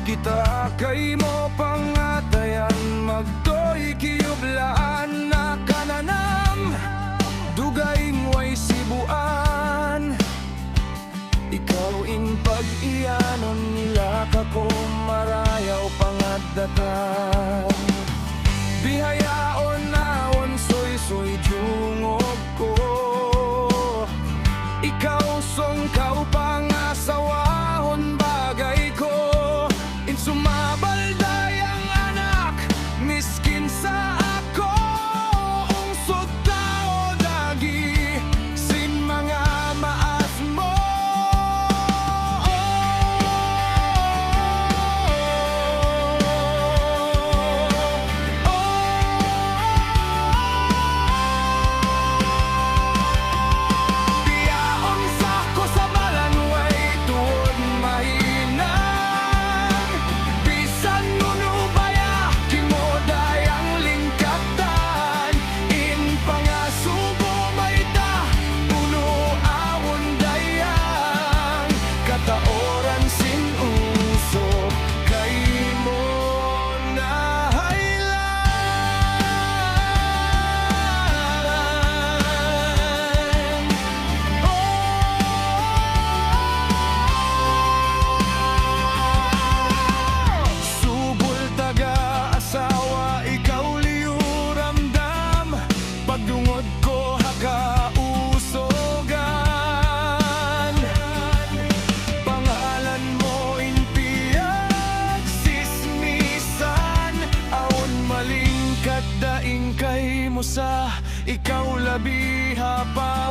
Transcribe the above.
kita kay mo pangatayan, magdoy kiyublaan na kananam, dugay mo'y sibuan. Ikaw in pag-iyanon nila kako marayaw pangadatan. Bihayaon naon soy-soy jungog ko, ikaw songkaw pangasawahon bagay ko. Insumabal ang anak, miskin sa ako, ungsod tao dagi, sin mga maas mo. Biyaon sa ko sa balanway, tuod mahinang, bisan nunubaya, kimoday ang lingkatan. In pangasubo may ta, puno awon dayang, kataoran sin uso, kay mo na subol taga-asawa, ikaw liyo ramdam, pagdungod ko hakausogan. Pangalan mo impiyag, sismisan, awon malingkat daing kay mo sa ikaw labi hapa.